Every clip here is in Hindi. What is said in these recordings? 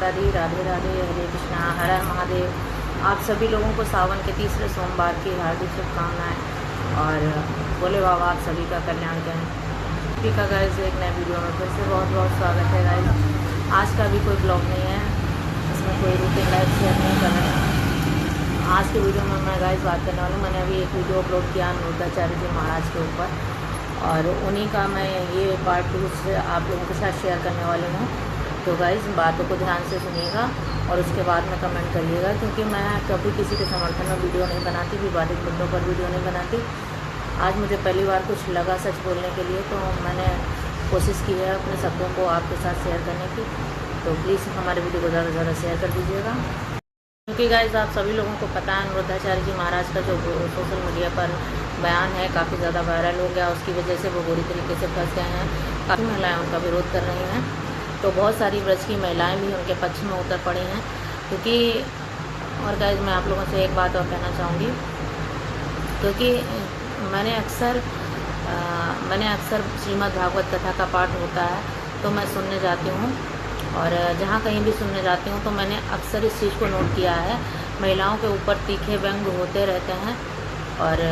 माता दी, राधे राधे, हरे कृष्णा, हर हर महादेव। आप सभी लोगों को सावन के तीसरे सोमवार की हार्दिक शुभकामनाएं और बोले बाबा आप सभी का कल्याण करें। सभी का गाइस एक नए वीडियो में फिर से बहुत बहुत स्वागत है गाइस। आज का भी कोई ब्लॉग नहीं है, इसमें कोई रूटीन लाइफ शेयर नहीं कर रहे हैं। आज के वीडियो में मैं गाइस बात करने वाली हूँ। मैंने अभी एक वीडियो अपलोड किया अनिरुद्धाचार्य जी महाराज के ऊपर और उन्हीं का मैं ये पार्ट 2 से आप लोगों के साथ शेयर करने वाली हूँ। तो गाइस बातों को ध्यान से सुनिएगा और उसके बाद में कमेंट करिएगा, क्योंकि मैं कभी किसी के समर्थन में वीडियो नहीं बनाती, विवादित मुद्दों पर वीडियो नहीं बनाती। आज मुझे पहली बार कुछ लगा सच बोलने के लिए, तो मैंने कोशिश की है अपने शब्दों को आपके साथ शेयर करने की। तो प्लीज़ हमारे वीडियो को ज़्यादा से ज़्यादा शेयर कर दीजिएगा, क्योंकि गाइस आप सभी लोगों को पता है अनिरुद्धाचार्य जी महाराज का जो सोशल मीडिया पर बयान है काफ़ी ज़्यादा वायरल हो गया। उसकी वजह से वो बुरी तरीके से फंस गए हैं। काफ़ी महिलाएं उनका विरोध कर रही हैं, तो बहुत सारी ब्रज की महिलाएं भी उनके पक्ष में उतर पड़ी हैं। क्योंकि और गाइस मैं आप लोगों से एक बात और कहना चाहूँगी, क्योंकि मैंने अक्सर श्रीमद् भागवत कथा का पाठ होता है तो मैं सुनने जाती हूँ, और जहाँ कहीं भी सुनने जाती हूँ तो मैंने अक्सर इस चीज़ को नोट किया है। महिलाओं के ऊपर तीखे व्यंग होते रहते हैं और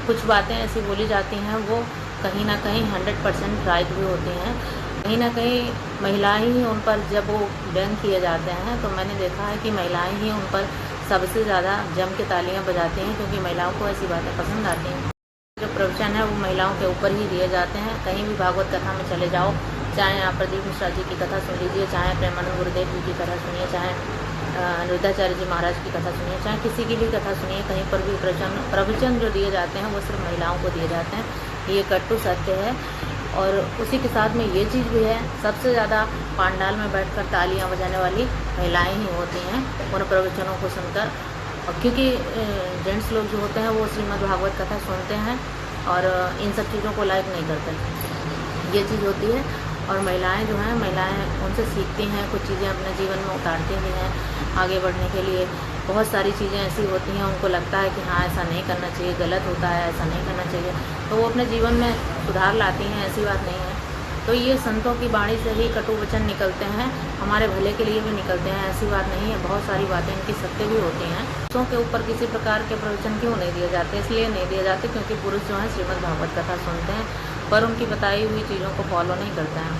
कुछ बातें ऐसी बोली जाती हैं वो कहीं ना कहीं 100% राइट भी होती हैं। कहीं ना कहीं महिलाएं ही उन पर जब वो व्यंग किए जाते हैं तो मैंने देखा है कि महिलाएं ही उन पर सबसे ज़्यादा जम के तालियां बजाती हैं, क्योंकि महिलाओं को ऐसी बातें पसंद आती हैं। जो प्रवचन है वो महिलाओं के ऊपर ही दिए जाते हैं। कहीं भी भागवत कथा में चले जाओ, चाहे आप प्रदीप मिश्रा जी की कथा सुन लीजिए, चाहे प्रेमानंद गुरुदेव जी की कथा सुनिए, चाहे अनिरुद्धाचार्य जी महाराज की कथा सुनिए, चाहे किसी की भी कथा सुनिए, कहीं पर भी प्रवचन जो दिए जाते हैं वो सिर्फ महिलाओं को दिए जाते हैं। ये कट्टु सत्य है। और उसी के साथ में ये चीज़ भी है, सबसे ज़्यादा पांडाल में बैठकर तालियां बजाने वाली महिलाएं ही होती हैं उन प्रवचनों को सुनकर। और क्योंकि जेंट्स लोग जो होते हैं वो श्रीमद् भागवत कथा सुनते हैं और इन सब चीज़ों को लाइक नहीं करते, ये चीज़ होती है। और महिलाएं जो हैं, महिलाएं उनसे सीखती हैं, कुछ चीज़ें अपने जीवन में उतारती भी हैं आगे बढ़ने के लिए। बहुत सारी चीज़ें ऐसी होती हैं उनको लगता है कि हाँ ऐसा नहीं करना चाहिए, गलत होता है, ऐसा नहीं करना चाहिए, तो वो अपने जीवन में सुधार लाती हैं, ऐसी बात नहीं है। तो ये संतों की वाणी से ही कटु वचन निकलते हैं, हमारे भले के लिए भी निकलते हैं, ऐसी बात नहीं है। बहुत सारी बातें इनकी सत्य भी होती हैं। पुरुषों के ऊपर किसी प्रकार के प्रवचन क्यों नहीं दिए जाते? इसलिए नहीं दिए जाते क्योंकि पुरुष जो है श्रीमद् भागवत कथा सुनते हैं पर उनकी बताई हुई चीज़ों को फॉलो नहीं करते हैं।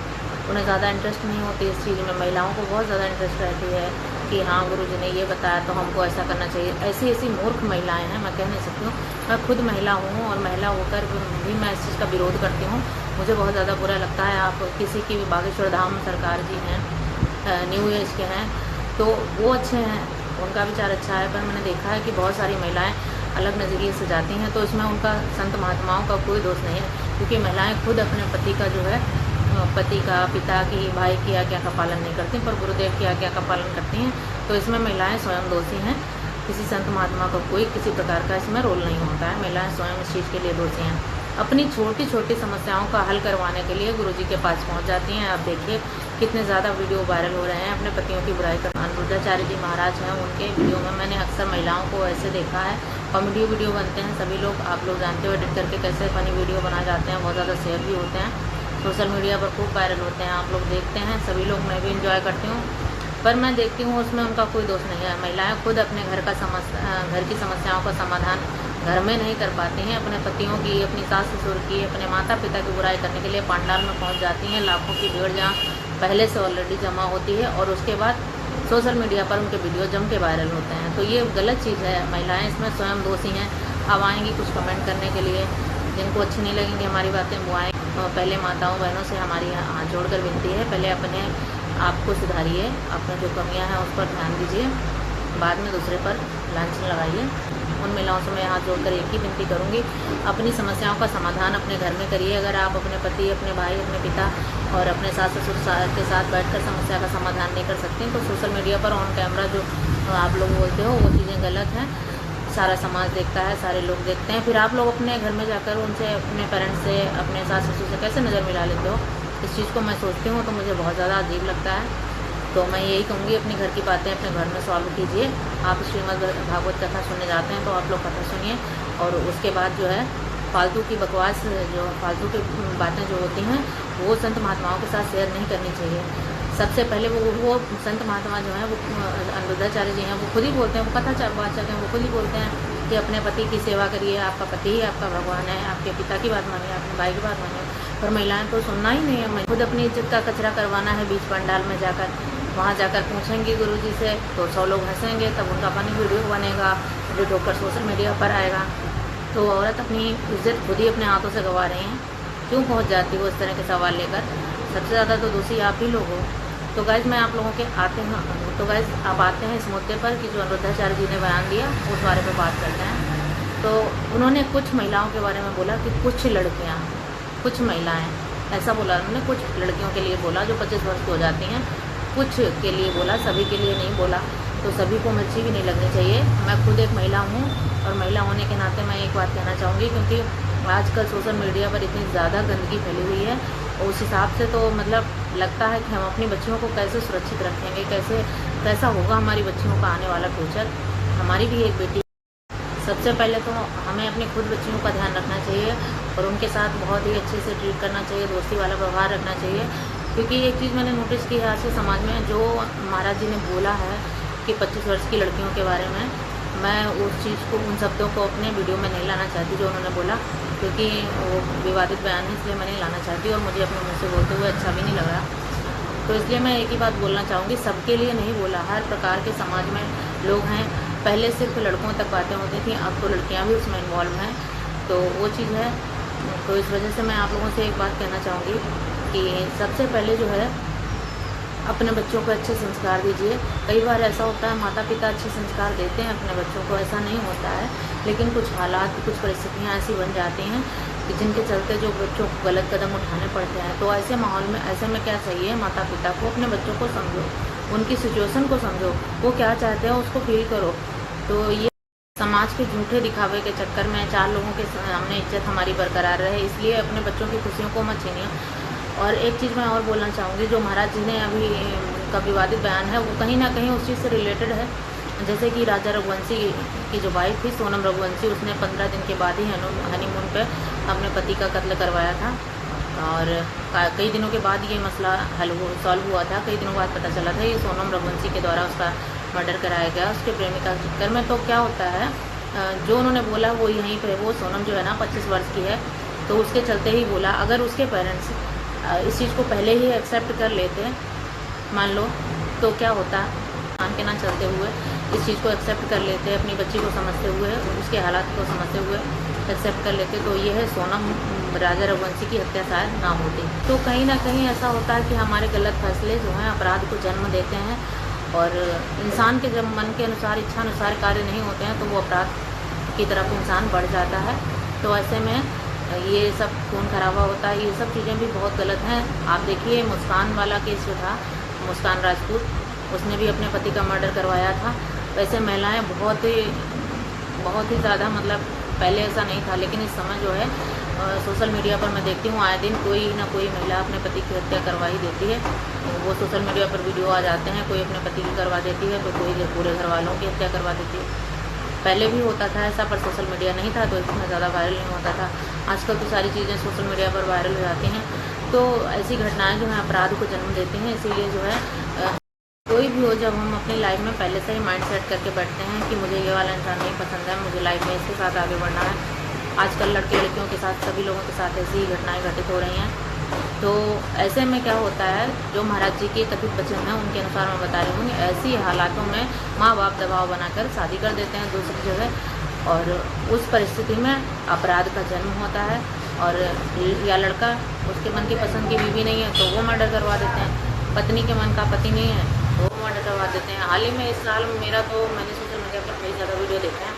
उन्हें ज़्यादा इंटरेस्ट नहीं होती इस चीज़ में। महिलाओं को बहुत ज़्यादा इंटरेस्ट रहती है कि हाँ गुरु जी ने ये बताया तो हमको ऐसा करना चाहिए। ऐसी मूर्ख महिलाएं हैं, मैं कह नहीं सकती हूँ। मैं खुद महिला हूँ और महिला होकर भी मैं इस चीज़ का विरोध करती हूँ। मुझे बहुत ज़्यादा बुरा लगता है। आप किसी की भी बागेश्वर धाम सरकार जी हैं, न्यू एज के हैं, तो वो अच्छे हैं, उनका विचार अच्छा है, पर मैंने देखा है कि बहुत सारी महिलाएं अलग नज़रिए से जाती हैं, तो इसमें उनका संत महात्माओं का कोई दोष नहीं है। क्योंकि महिलाएं खुद अपने पति का जो है, पति का, पिता की, भाई की आज्ञा का पालन नहीं करती, पर गुरुदेव की आज्ञा का पालन करती हैं। तो इसमें महिलाएं स्वयं दोषी हैं। किसी संत महात्मा का कोई किसी प्रकार का इसमें रोल नहीं होता है। महिलाएं स्वयं इस चीज़ के लिए दोषी हैं। अपनी छोटी छोटी समस्याओं का हल करवाने के लिए गुरुजी के पास पहुंच जाती हैं। आप देखिए कितने ज़्यादा वीडियो वायरल हो रहे हैं अपने पतियों की बुराई कर। अनिरुद्धाचार्य जी महाराज हैं, उनके वीडियो में मैंने अक्सर महिलाओं को ऐसे देखा है। कॉमेडी वीडियो बनते हैं सभी लोग, आप लोग जानते हो एडिट करके कैसे फनी वीडियो बनाए जाते हैं, बहुत ज़्यादा शेयर भी होते हैं, सोशल मीडिया पर खूब वायरल होते हैं। आप लोग देखते हैं सभी लोग, मैं भी इंजॉय करती हूँ, पर मैं देखती हूँ उसमें उनका कोई दोष नहीं है। महिलाएं खुद अपने घर की समस्याओं का समाधान घर में नहीं कर पाती हैं। अपने पतियों की, अपनी सास ससुर की, अपने माता पिता की बुराई करने के लिए पांडाल में पहुँच जाती हैं। लाखों की भीड़ जहाँ पहले से ऑलरेडी जमा होती है और उसके बाद सोशल मीडिया पर उनके वीडियो जम के वायरल होते हैं, तो ये गलत चीज़ है। महिलाएँ इसमें स्वयं दोषी हैं। अब आएँगी कुछ कमेंट करने के लिए, जिनको अच्छी नहीं लगेंगी हमारी बातें वो आएँ। पहले माताओं बहनों से हमारी हाथ जोड़कर विनती है, पहले अपने आप को सुधारिए, अपने जो कमियां हैं उस पर ध्यान दीजिए, बाद में दूसरे पर लांछन लगाइए। उन महिलाओं से मैं हाथ जोड़कर एक ही विनती करूंगी, अपनी समस्याओं का समाधान अपने घर में करिए। अगर आप अपने पति, अपने भाई, अपने पिता और अपने सास ससुर के साथ बैठकर समस्या का समाधान नहीं कर सकते तो सोशल मीडिया पर ऑन कैमरा जो आप लोग बोलते हो वो चीज़ें गलत हैं। सारा समाज देखता है, सारे लोग देखते हैं, फिर आप लोग अपने घर में जाकर उनसे, अपने पेरेंट्स से, अपने सास ससुर से कैसे नज़र मिला लेते हो? इस चीज़ को मैं सोचती हूँ तो मुझे बहुत ज़्यादा अजीब लगता है। तो मैं यही कहूँगी, अपने घर की बातें अपने घर में सॉल्व कीजिए। आप श्रीमद् भागवत कथा सुनने जाते हैं तो आप लोग कथा सुनिए, और उसके बाद जो है फालतू की बकवास, जो फालतू की बातें जो होती हैं वो संत महात्माओं के साथ शेयर नहीं करनी चाहिए। सबसे पहले वो संत महात्मा जो हैं वो अनिरुद्धाचार्य जी हैं, वो खुद ही बोलते हैं, वो कथावाचक हैं, वो खुद ही बोलते हैं कि अपने पति की सेवा करिए, आपका पति ही आपका भगवान है, आपके पिता की बात मानिए, अपने भाई की बात मानिए। पर महिलाएं तो सुनना ही नहीं है। मैं खुद अपनी इज्जत का कचरा करवाना है बीच पंडाल में जाकर, वहाँ जाकर पूछेंगी गुरुजी से तो 100 लोग हंसेंगे, तब उनका अपनी वीडियो बनेगा, वीडियो होकर सोशल मीडिया पर आएगा। तो औरत अपनी इज्जत खुद ही अपने हाथों से गंवा रही हैं। क्यों पहुँच जाती हो इस तरह के सवाल लेकर? सबसे ज़्यादा तो दोषी आप ही लोग हो। तो गाइज़ मैं आप लोगों के अब आते हैं इस मुद्दे पर कि जो अनिरुद्धाचार्य जी ने बयान दिया उस बारे में बात करते हैं। तो उन्होंने कुछ महिलाओं के बारे में बोला कि कुछ लड़कियां, कुछ महिलाएं, ऐसा बोला उन्होंने, कुछ लड़कियों के लिए बोला जो 25 वर्ष की हो जाती हैं, कुछ के लिए बोला, सभी के लिए नहीं बोला। तो सभी को मिर्ची भी नहीं लगनी चाहिए। मैं खुद एक महिला हूँ और महिला होने के नाते मैं एक बात कहना चाहूँगी, क्योंकि आजकल सोशल मीडिया पर इतनी ज़्यादा गंदगी फैली हुई है, उस हिसाब से तो मतलब लगता है कि हम अपनी बच्चियों को कैसे सुरक्षित रखेंगे, कैसा होगा हमारी बच्चियों का आने वाला फ्यूचर। हमारी भी एक बेटी, सबसे पहले तो हमें अपनी खुद बच्चियों का ध्यान रखना चाहिए और उनके साथ बहुत ही अच्छे से ट्रीट करना चाहिए, दोस्ती वाला व्यवहार रखना चाहिए। क्योंकि एक चीज़ मैंने नोटिस की है आज के समाज में, जो महाराज जी ने बोला है कि 25 वर्ष की लड़कियों के बारे में, मैं उस चीज़ को, उन शब्दों को अपने वीडियो में नहीं लाना चाहती जो उन्होंने बोला, क्योंकि वो विवादित बयान है, इसलिए मैं नहीं लाना चाहती और मुझे अपने मुँह से बोलते हुए अच्छा भी नहीं लग रहा। तो इसलिए मैं एक ही बात बोलना चाहूँगी, सबके लिए नहीं बोला, हर प्रकार के समाज में लोग हैं। पहले सिर्फ लड़कों तक बातें होती थी, अब तो लड़कियां भी उसमें इन्वॉल्व हैं, तो वो चीज़ है। तो इस वजह से मैं आप लोगों से एक बात कहना चाहूँगी कि सबसे पहले जो है अपने बच्चों को अच्छे संस्कार दीजिए। कई बार ऐसा होता है माता पिता अच्छे संस्कार देते हैं अपने बच्चों को, ऐसा नहीं होता है, लेकिन कुछ हालात, कुछ परिस्थितियाँ ऐसी बन जाती हैं कि जिनके चलते जो बच्चों को गलत कदम उठाने पड़ते हैं। तो ऐसे माहौल में, ऐसे में क्या चाहिए, माता पिता को अपने बच्चों को समझो, उनकी सिचुएशन को समझो, वो क्या चाहते हैं उसको फील करो। तो ये समाज के झूठे दिखावे के चक्कर में 4 लोगों के सामने इज्जत हमारी बरकरार रहे, इसलिए अपने बच्चों की खुशियों को मत छीनिए। और एक चीज़ मैं और बोलना चाहूँगी, जो महाराज जी ने अभी का विवादित बयान है वो कहीं ना कहीं उस चीज़ से रिलेटेड है। जैसे कि राजा रघुवंशी की जो वाइफ थी सोनम रघुवंशी, उसने 15 दिन के बाद ही हनीमून पे अपने पति का कत्ल करवाया था और कई दिनों के बाद ये मसला सॉल्व हुआ था। कई दिनों बाद पता चला था ये सोनम रघुवंशी के द्वारा उसका मर्डर कराया गया उसके प्रेमिका के चक्कर में। तो क्या होता है, जो उन्होंने बोला वो यहीं पे, वो सोनम जो है ना 25 वर्ष की है, तो उसके चलते ही बोला। अगर उसके पेरेंट्स इस चीज़ को पहले ही एक्सेप्ट कर लेते, मान लो, तो क्या होता, मान के ना चलते हुए इस चीज़ को एक्सेप्ट कर लेते, अपनी बच्ची को समझते हुए, उसके हालात को समझते हुए एक्सेप्ट कर लेते, तो ये है सोनम राजा रघुवंशी की हत्या शायद ना होती। तो कहीं ना कहीं ऐसा होता है कि हमारे गलत फैसले जो हैं अपराध को जन्म देते हैं, और इंसान के जब मन के अनुसार, इच्छा अनुसार कार्य नहीं होते हैं तो वो अपराध की तरफ इंसान बढ़ जाता है। तो ऐसे में ये सब खून खराबा होता है, ये सब चीज़ें भी बहुत गलत हैं। आप देखिए मुस्कान वाला केस जो था, मुस्कान राजपूत, उसने भी अपने पति का मर्डर करवाया था। वैसे महिलाएं बहुत ही ज़्यादा, मतलब पहले ऐसा नहीं था, लेकिन इस समय जो है सोशल मीडिया पर मैं देखती हूँ आए दिन कोई ना कोई महिला अपने पति की हत्या करवा ही देती है। वो सोशल मीडिया पर वीडियो आ जाते हैं, कोई अपने पति की करवा देती है तो कोई पूरे घर वालों की हत्या करवा देती है। पहले भी होता था ऐसा, पर सोशल मीडिया नहीं था तो इतना ज़्यादा वायरल नहीं होता था। आजकल तो सारी चीज़ें सोशल मीडिया पर वायरल हो जाती हैं। तो ऐसी घटनाएं जो हैं अपराध को जन्म देती हैं। इसीलिए जो है कोई भी हो, जब हम अपनी लाइफ में पहले से ही माइंड सेट करके बैठते हैं कि मुझे ये वाला इंसान नहीं पसंद है, मुझे लाइफ में इसके साथ आगे बढ़ना है। आजकल लड़के लड़कियों के साथ, सभी लोगों के साथ ऐसी ही घटनाएं घटित हो रही हैं। तो ऐसे में क्या होता है, जो महाराज जी के कथित वचन हैं उनके अनुसार मैं बता रही हूँ, ऐसी हालातों में माँ बाप दबाव बनाकर शादी कर देते हैं दूसरी जगह, और उस परिस्थिति में अपराध का जन्म होता है। और या लड़का, उसके मन की पसंद की बीवी नहीं है तो वो मर्डर करवा देते हैं, पत्नी के मन का पति नहीं है वो मर्डर करवा देते हैं। हाल ही में इस साल मेरा तो, मैंने सोशल मीडिया पर कई ज़्यादा वीडियो देखे हैं,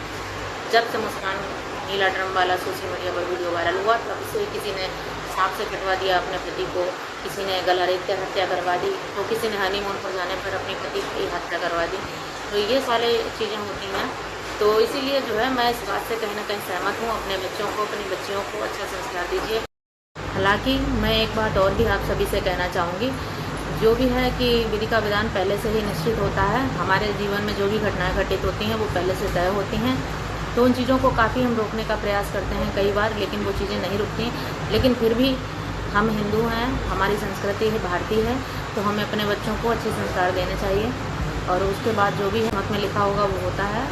जब से मुस्कान नीला ड्रम वाला सोशल मीडिया पर वीडियो वायरल हुआ, तब से किसी ने सांप से कटवा दिया अपने पति को, किसी ने गला रेत कर हत्या करवा दी, तो किसी ने हनीमून पर जाने पर अपने पति की हत्या करवा दी। तो ये सारे चीज़ें होती हैं। तो इसीलिए जो है मैं इस बात से कहीं ना कहीं सहमत हूँ, अपने बच्चों को, अपनी बच्चियों को अच्छा संस्कार दीजिए। हालांकि मैं एक बात और भी आप सभी से कहना चाहूँगी, जो भी है कि विधि का विधान पहले से ही निश्चित होता है। हमारे जीवन में जो भी घटनाएं घटित होती हैं वो पहले से तय होती हैं। तो उन चीज़ों को काफ़ी हम रोकने का प्रयास करते हैं कई बार, लेकिन वो चीज़ें नहीं रुकती। लेकिन फिर भी हम हिंदू हैं, हमारी संस्कृति है भारतीय है, तो हमें अपने बच्चों को अच्छे संस्कार देने चाहिए। और उसके बाद जो भी मत में लिखा होगा वो होता है,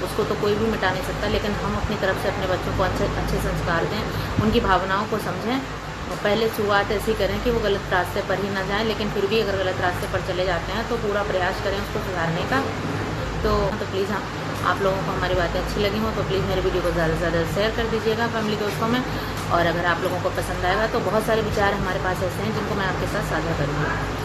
उसको तो कोई भी मिटा नहीं सकता, लेकिन हम अपनी तरफ से अपने बच्चों को अच्छे संस्कार दें, उनकी भावनाओं को समझें। और पहले शुरुआत ऐसी करें कि वो गलत रास्ते पर ही ना जाएं, लेकिन फिर भी अगर गलत रास्ते पर चले जाते हैं तो पूरा प्रयास करें उसको सुधारने का। तो प्लीज़ आप लोगों को हमारी बातें अच्छी लगी हों तो प्लीज़ मेरे वीडियो को ज़्यादा से ज़्यादा शेयर कर दीजिएगा फैमिली दोस्तों में। और अगर आप लोगों को पसंद आएगा तो बहुत सारे विचार हमारे पास ऐसे हैं जिनको मैं आपके साथ साझा करूँगी।